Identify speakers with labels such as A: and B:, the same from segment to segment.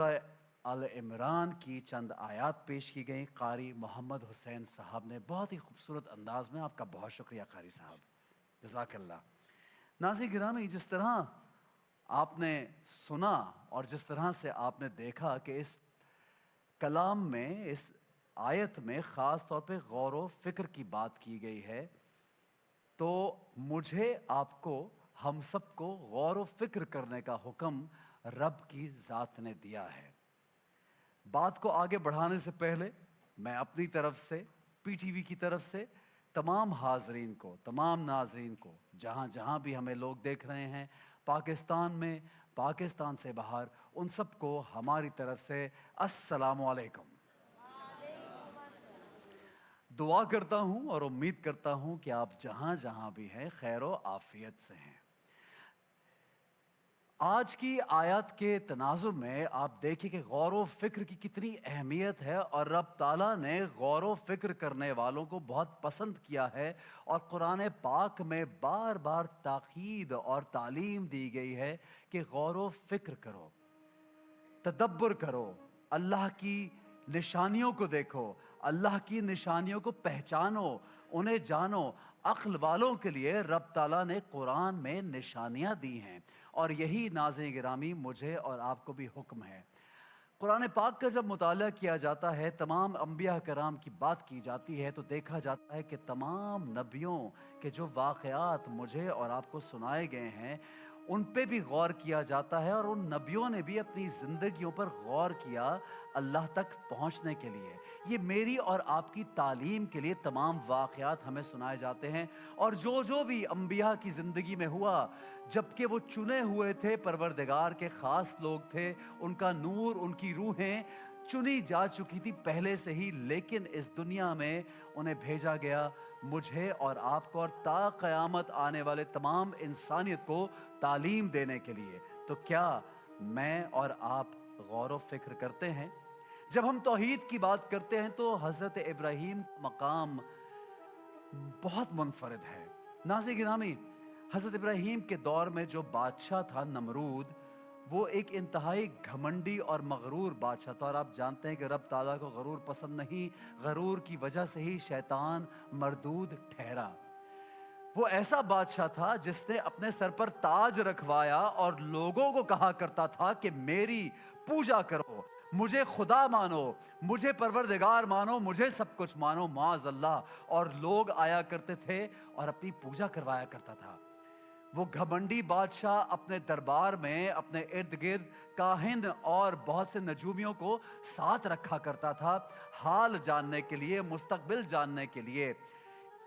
A: अल इमरान की चंद आयात पेश की गई। कारी मोहम्मद हुसैन साहब ने बहुत ही खूबसूरत अंदाज में। आपका बहुत शुक्रिया कारी साहब, जज़ाकल्लाह। नाज़रीन गिरामी, जिस तरह आपने सुना और जिस तरह से आपने देखा कि इस कलाम में, इस आयत में ख़ास तौर पे गौर व फ़िक्र की बात की गई है, तो मुझे आपको, हम सबको गौर व फ़िक्र करने का हुक्म रब की ज़ात ने दिया है। बात को आगे बढ़ाने से पहले मैं अपनी तरफ से, पीटीवी की तरफ से तमाम हाजरीन को, तमाम नाजरीन को, जहाँ जहाँ भी हमें लोग देख रहे हैं, पाकिस्तान में, पाकिस्तान से बाहर, उन सबको हमारी तरफ से अस्सलामु अलैकुम। दुआ करता हूँ और उम्मीद करता हूँ कि आप जहाँ जहाँ भी हैं खैर व आफियत से हैं। आज की आयत के तनाजुर में आप देखिए कि गौर व फ़िक्र की कितनी अहमियत है, और रब ताला ने गौर व फ़िक्र करने वालों को बहुत पसंद किया है। और कुरान पाक में बार बार ताकीद और तालीम दी गई है कि गौर व फ़िक्र करो, तदब्बर करो, अल्लाह की निशानियों को देखो, अल्लाह की निशानियों को पहचानो, उन्हें जानो। अक्ल वालों के लिए रब ताला ने कुरान में निशानियाँ दी हैं, और यही नाज़रीन गिरामी मुझे और आपको भी हुक्म है। कुरान पाक का जब मुताला किया जाता है, तमाम अंबिया कराम की बात की जाती है, तो देखा जाता है कि तमाम नबियों के जो वाक़यात मुझे और आपको सुनाए गए हैं, उन पे भी गौर किया जाता है, और उन नबियों ने भी अपनी ज़िंदगियों पर गौर किया अल्लाह तक पहुँचने के लिए। ये मेरी और आपकी तालीम के लिए तमाम वाक़यात हमें सुनाए जाते हैं। और जो जो भी अंबिया की ज़िंदगी में हुआ, जबकि वो चुने हुए थे, परवरदिगार के ख़ास लोग थे, उनका नूर, उनकी रूहें चुनी जा चुकी थी पहले से ही, लेकिन इस दुनिया में उन्हें भेजा गया मुझे और आपको और ता क़यामत आने वाले तमाम इंसानियत को तालीम देने के लिए। तो क्या मैं और आप गौर व फ़िक्र करते हैं? जब हम तौहीद की बात करते हैं तो हज़रत इब्राहीम का मकाम बहुत मुनफरद है। नाज़रीन गिरामी, हज़रत इब्राहीम के दौर में जो बादशाह था नमरूद, वो एक इंतहाई घमंडी और मगरूर बादशाह था। और आप जानते हैं कि रब ताला को गरूर पसंद नहीं, गरूर की वजह से ही शैतान मरदूद ठहरा। वो ऐसा बादशाह था जिसने अपने सर पर ताज रखवाया और लोगों को कहा करता था कि मेरी पूजा करो, मुझे खुदा मानो, मुझे परवरदिगार मानो, मुझे सब कुछ मानो, माज़ अल्लाह। और लोग आया करते थे और अपनी पूजा करवाया करता था। वो घमंडी बादशाह अपने दरबार में अपने इर्द गिर्द काहिन और बहुत से नजूमियों को साथ रखा करता था, हाल जानने के लिए, मुस्तकबिल जानने के लिए।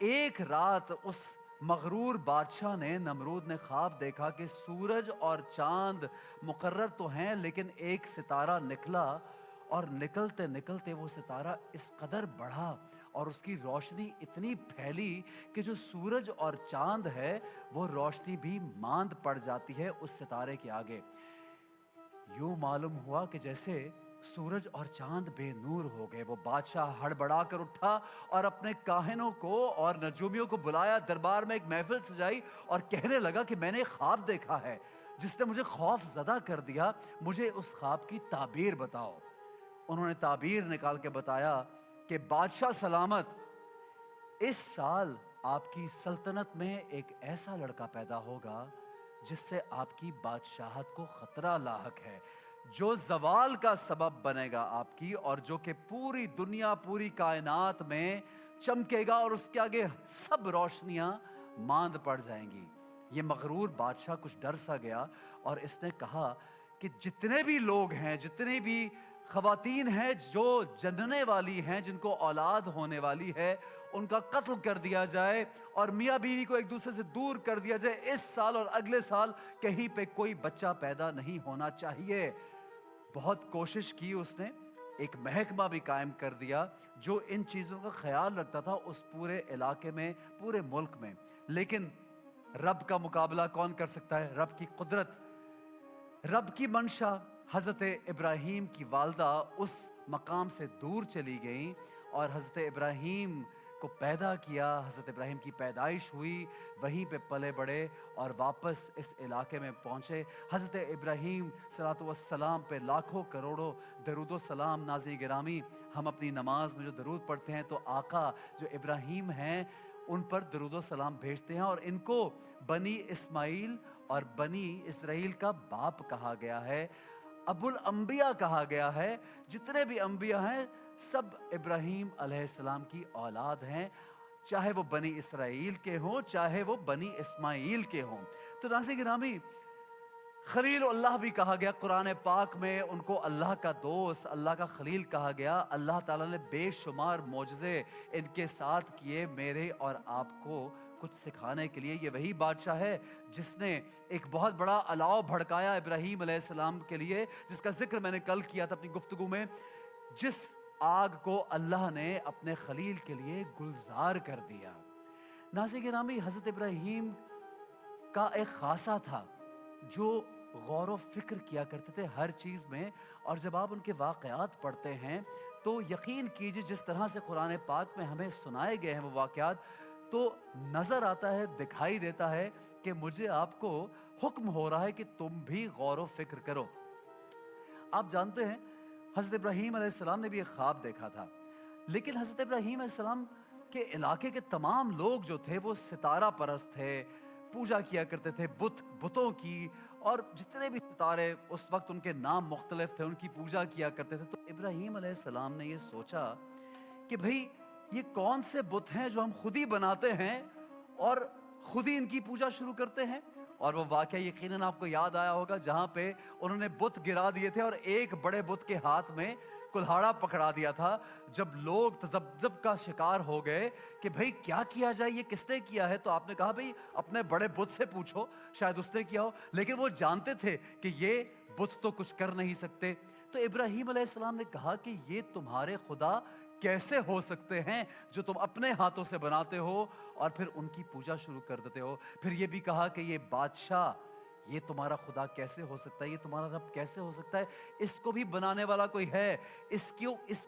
A: एक रात उस मगरूर बादशाह ने, नमरूद ने ख्वाब देखा कि सूरज और चांद मुकर्रर तो हैं, लेकिन एक सितारा निकला, और निकलते निकलते वो सितारा इस कदर बढ़ा और उसकी रोशनी इतनी फैली कि जो सूरज और चांद है वो रोशनी भी मांद पड़ जाती है उस सितारे के आगे। यूं मालूम हुआ कि जैसे सूरज और चांद बेनूर हो गए। वो बादशाह हड़बड़ा कर उठा और अपने काहिनों को और नजूमियों को बुलाया, दरबार में एक महफिल सजाई और कहने लगा कि मैंने ख्वाब देखा है जिसने मुझे खौफ ज़दा कर दिया, मुझे उस ख्वाब की ताबीर बताओ। उन्होंने ताबीर निकाल के बताया कि बादशाह सलामत, इस साल आपकी सल्तनत में एक ऐसा लड़का पैदा होगा जिससे आपकी बादशाहत को खतरा लाहक है, जो जवाल का सबब बनेगा आपकी, और जो कि पूरी दुनिया, पूरी कायनात में चमकेगा और उसके आगे सब रोशनियां मांद पड़ जाएंगी। ये मगरूर बादशाह कुछ डर सा गया और इसने कहा कि जितने भी लोग हैं, जितने भी खवातीन हैं जो जनने वाली हैं, जिनको औलाद होने वाली है, उनका कत्ल कर दिया जाए और मियाँ बीवी को एक दूसरे से दूर कर दिया जाए। इस साल और अगले साल कहीं पे कोई बच्चा पैदा नहीं होना चाहिए। बहुत कोशिश की उसने, एक महकमा भी कायम कर दिया जो इन चीज़ों का ख्याल रखता था उस पूरे इलाके में, पूरे मुल्क में। लेकिन रब का मुकाबला कौन कर सकता है? रब की कुदरत, रब की मंशा। हज़रत इब्राहीम की वालदा उस मकाम से दूर चली गई और हज़रत इब्राहीम को पैदा किया। हज़रत इब्राहीम की पैदाइश हुई, वहीं पे पले बड़े اور واپس اس علاقے میں پہنچے۔ حضرت ابراہیم صلوات والسلام پہ لاکھوں کروڑوں درود و سلام۔ ناظرین گرامی، ہم اپنی نماز میں جو درود پڑھتے ہیں تو آقا جو ابراہیم ہیں ان پر درود و سلام بھیجتے ہیں، اور ان کو بنی اسماعیل اور بنی اسرائیل کا باپ کہا گیا ہے، ابو الانبیاء کہا گیا ہے۔ جتنے بھی انبیاء ہیں سب ابراہیم علیہ السلام کی اولاد ہیں، چاہے وہ بنی اسرائیل کے ہوں چاہے وہ بنی اسماعیل کے ہوں۔ تو ناظرین گرامی، خلیل اللہ بھی کہا گیا قرآن پاک میں، ان کو اللہ کا دوست، اللہ کا خلیل کہا گیا۔ اللہ تعالیٰ نے بے شمار معجزے ان کے ساتھ کیے میرے اور آپ کو کچھ سکھانے کے لیے۔ یہ وہی بادشاہ ہے جس نے ایک بہت بڑا الاؤ بھڑکایا ابراہیم علیہ السلام کے لیے، جس کا ذکر میں نے کل کیا تھا اپنی گفتگو میں، جس آگ کو اللہ نے اپنے خلیل کے لیے گلزار کر دیا۔ ناظرین گرامی، حضرت ابراہیم کا ایک خاصہ تھا جو غور و فکر کیا کرتے تھے ہر چیز میں، اور جب آپ ان کے واقعات پڑھتے ہیں تو یقین کیجئے جس طرح سے قرآن پاک میں ہمیں سنائے گئے ہیں وہ واقعات، تو نظر آتا ہے، دکھائی دیتا ہے کہ مجھے آپ کو حکم ہو رہا ہے کہ تم بھی غور و فکر کرو۔ آپ جانتے ہیں حضرت ابراہیم علیہ السلام نے بھی ایک خواب دیکھا تھا، لیکن حضرت ابراہیم علیہ السلام کے علاقے کے تمام لوگ جو تھے وہ ستارہ پرست تھے، پوجا کیا کرتے تھے بتوں کی، اور جتنے بھی ستارے اس وقت ان کے نام مختلف تھے ان کی پوجا کیا کرتے تھے۔ تو ابراہیم علیہ السلام نے یہ سوچا کہ بھئی یہ کون سے بت ہیں جو ہم خود ہی بناتے ہیں اور خود ہی ان کی پوجا شروع کرتے ہیں۔ اور وہ واقعہ یقیناً آپ کو یاد آیا ہوگا جہاں پہ انہوں نے بت گرا دیے تھے اور ایک بڑے بت کے ہاتھ میں کلہاڑا پکڑا دیا تھا۔ جب لوگ تذبذب کا شکار ہو گئے کہ بھئی کیا کیا جائے، یہ کس نے کیا ہے، تو آپ نے کہا بھئی اپنے بڑے بت سے پوچھو، شاید اس نے کیا ہو۔ لیکن وہ جانتے تھے کہ یہ بت تو کچھ کر نہیں سکتے۔ تو ابراہیم علیہ السلام نے کہا کہ یہ تمہارے خدا کیسے ہو سکتے ہیں جو تم اپنے ہاتھوں سے بناتے ہو اور پھر ان کی پوجا شروع کر دیتے ہو۔ پھر یہ بھی کہا کہ یہ بادشاہ، یہ تمہارا خدا کیسے ہو سکتا ہے، یہ تمہارا رب کیسے ہو سکتا ہے، اس کو بھی بنانے والا کوئی ہے، اس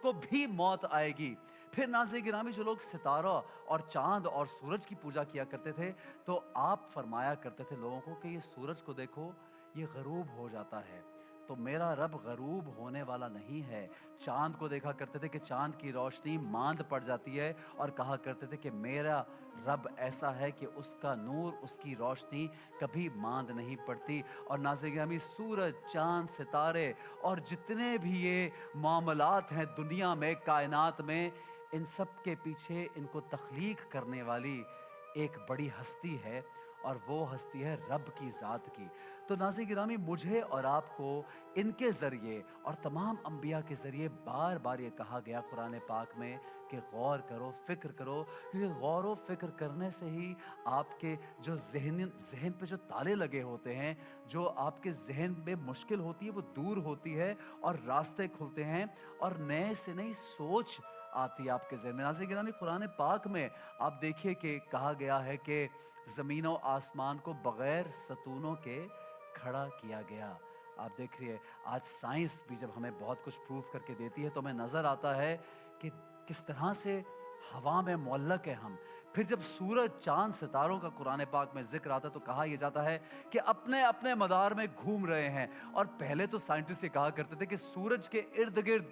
A: کو بھی موت آئے گی۔ پھر ناظرین گرامی، جو لوگ ستارہ اور چاند اور سورج کی پوجا کیا کرتے تھے تو آپ فرمایا کرتے تھے لوگوں کو کہ یہ سورج کو دیکھو، یہ غروب ہو جاتا ہے، تو میرا رب غروب ہونے والا نہیں ہے۔ چاند کو دیکھا کرتے تھے کہ چاند کی روشنی ماند پڑ جاتی ہے، اور کہا کرتے تھے کہ میرا رب ایسا ہے کہ اس کا نور، اس کی روشنی کبھی ماند نہیں پڑتی۔ اور ناظرین گرامی، سورج، چاند، ستارے اور جتنے بھی یہ معاملات ہیں دنیا میں، کائنات میں، ان سب کے پیچھے ان کو تخلیق کرنے والی ایک بڑی ہستی ہے، اور وہ ہستی ہے رب کی ذات کی۔ تو ناظرین گرامی، مجھے اور آپ کو ان کے ذریعے اور تمام انبیاء کے ذریعے بار بار یہ کہا گیا قرآن پاک میں کہ غور کرو، فکر کرو، کیونکہ غور و فکر کرنے سے ہی آپ کے جو ذہن پہ جو تالے لگے ہوتے ہیں، جو آپ کے ذہن میں مشکل ہوتی ہے وہ دور ہوتی ہے اور راستے کھلتے ہیں اور نئے سے نئی سوچ آتی ہے آپ کے ذہن میں۔ ناظرین گرامی، قرآن پاک میں آپ دیکھیے کہ کہا گیا ہے کہ زمین و آسمان کو بغیر ستونوں کے کھڑا کیا گیا۔ آپ دیکھ رہے ہیں آج سائنس بھی جب ہمیں بہت کچھ پروف کر کے دیتی ہے تو ہمیں نظر آتا ہے کہ کس طرح سے ہوا میں معلق ہے ہم۔ پھر جب سورج، چاند، ستاروں کا قرآن پاک میں ذکر آتا ہے تو کہا یہ جاتا ہے کہ اپنے اپنے مدار میں گھوم رہے ہیں۔ اور پہلے تو سائنٹسٹ یہ کہا کرتے تھے کہ سورج کے ارد گرد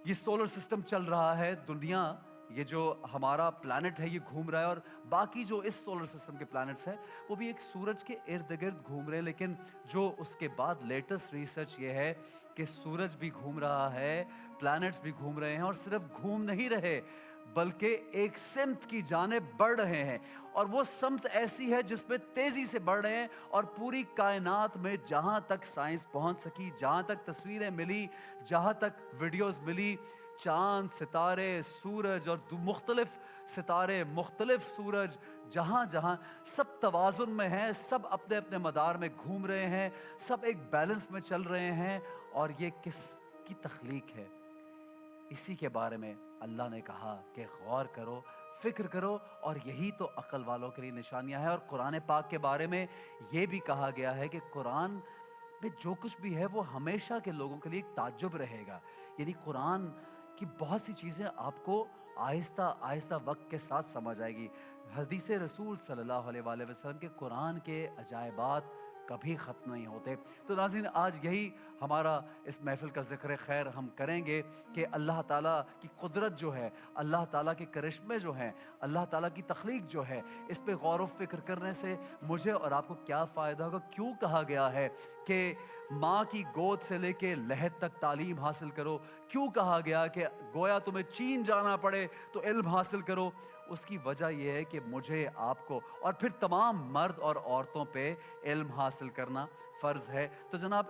A: یہ سولر سسٹم چل رہا ہے، دنیا، یہ جو ہمارا پلانٹ ہے یہ گھوم رہا ہے، اور باقی جو اس سولر سسٹم کے پلانٹس ہیں وہ بھی ایک سورج کے ارد گرد گھوم رہے ہیں۔ لیکن جو اس کے بعد لیٹسٹ ریسرچ یہ ہے کہ سورج بھی گھوم رہا ہے، پلانٹس بھی گھوم رہے ہیں، اور صرف گھوم نہیں رہے بلکہ ایک سمت کی جانب بڑھ رہے ہیں، اور وہ سمت ایسی ہے جس میں تیزی سے بڑھ رہے ہیں۔ اور پوری کائنات میں جہاں تک سائنس پہنچ سکی، جہاں تک تصویریں ملی، جہاں تک ویڈیوز ملی، چاند، ستارے، سورج اور مختلف ستارے، مختلف سورج، جہاں جہاں سب توازن میں ہیں، سب اپنے اپنے مدار میں گھوم رہے ہیں، سب ایک بیلنس میں چل رہے ہیں۔ اور یہ کس کی تخلیق ہے؟ اسی کے بارے میں اللہ نے کہا کہ غور کرو، فکر کرو، اور یہی تو عقل والوں کے لیے نشانیاں ہیں۔ اور قرآن پاک کے بارے میں یہ بھی کہا گیا ہے کہ قرآن میں جو کچھ بھی ہے وہ ہمیشہ کے لوگوں کے لیے ایک تعجب رہے گا۔ یعنی قرآن کی بہت سی چیزیں آپ کو आहिस्ता आहिस्ता वक्त के साथ समझ आएगी। हदीस रसूल सल्लल्लाहु अलैहि वसल्लम के कुरान के अजायबात कभी ख़त्म नहीं होते। तो नाज़रीन, आज यही हमारा इस महफ़िल का ज़िक्र खैर हम करेंगे कि अल्लाह ताला की कुदरत जो है, अल्लाह ताला के करिश्मे जो हैं, अल्लाह ताला की तख्लीक जो है, इस पे गौर व फ़िक्र करने से मुझे और आपको क्या फ़ायदा होगा। क्यों कहा गया है कि माँ की गोद से लेके लहद तक तालीम हासिल करो? क्यों कहा गया कि गोया तुम्हें चीन जाना पड़े तो इल्म हासिल करो? उसकी वजह यह है कि मुझे, आपको और फिर तमाम मर्द और औरतों पे इल्म हासिल करना फ़र्ज़ है। तो जनाब,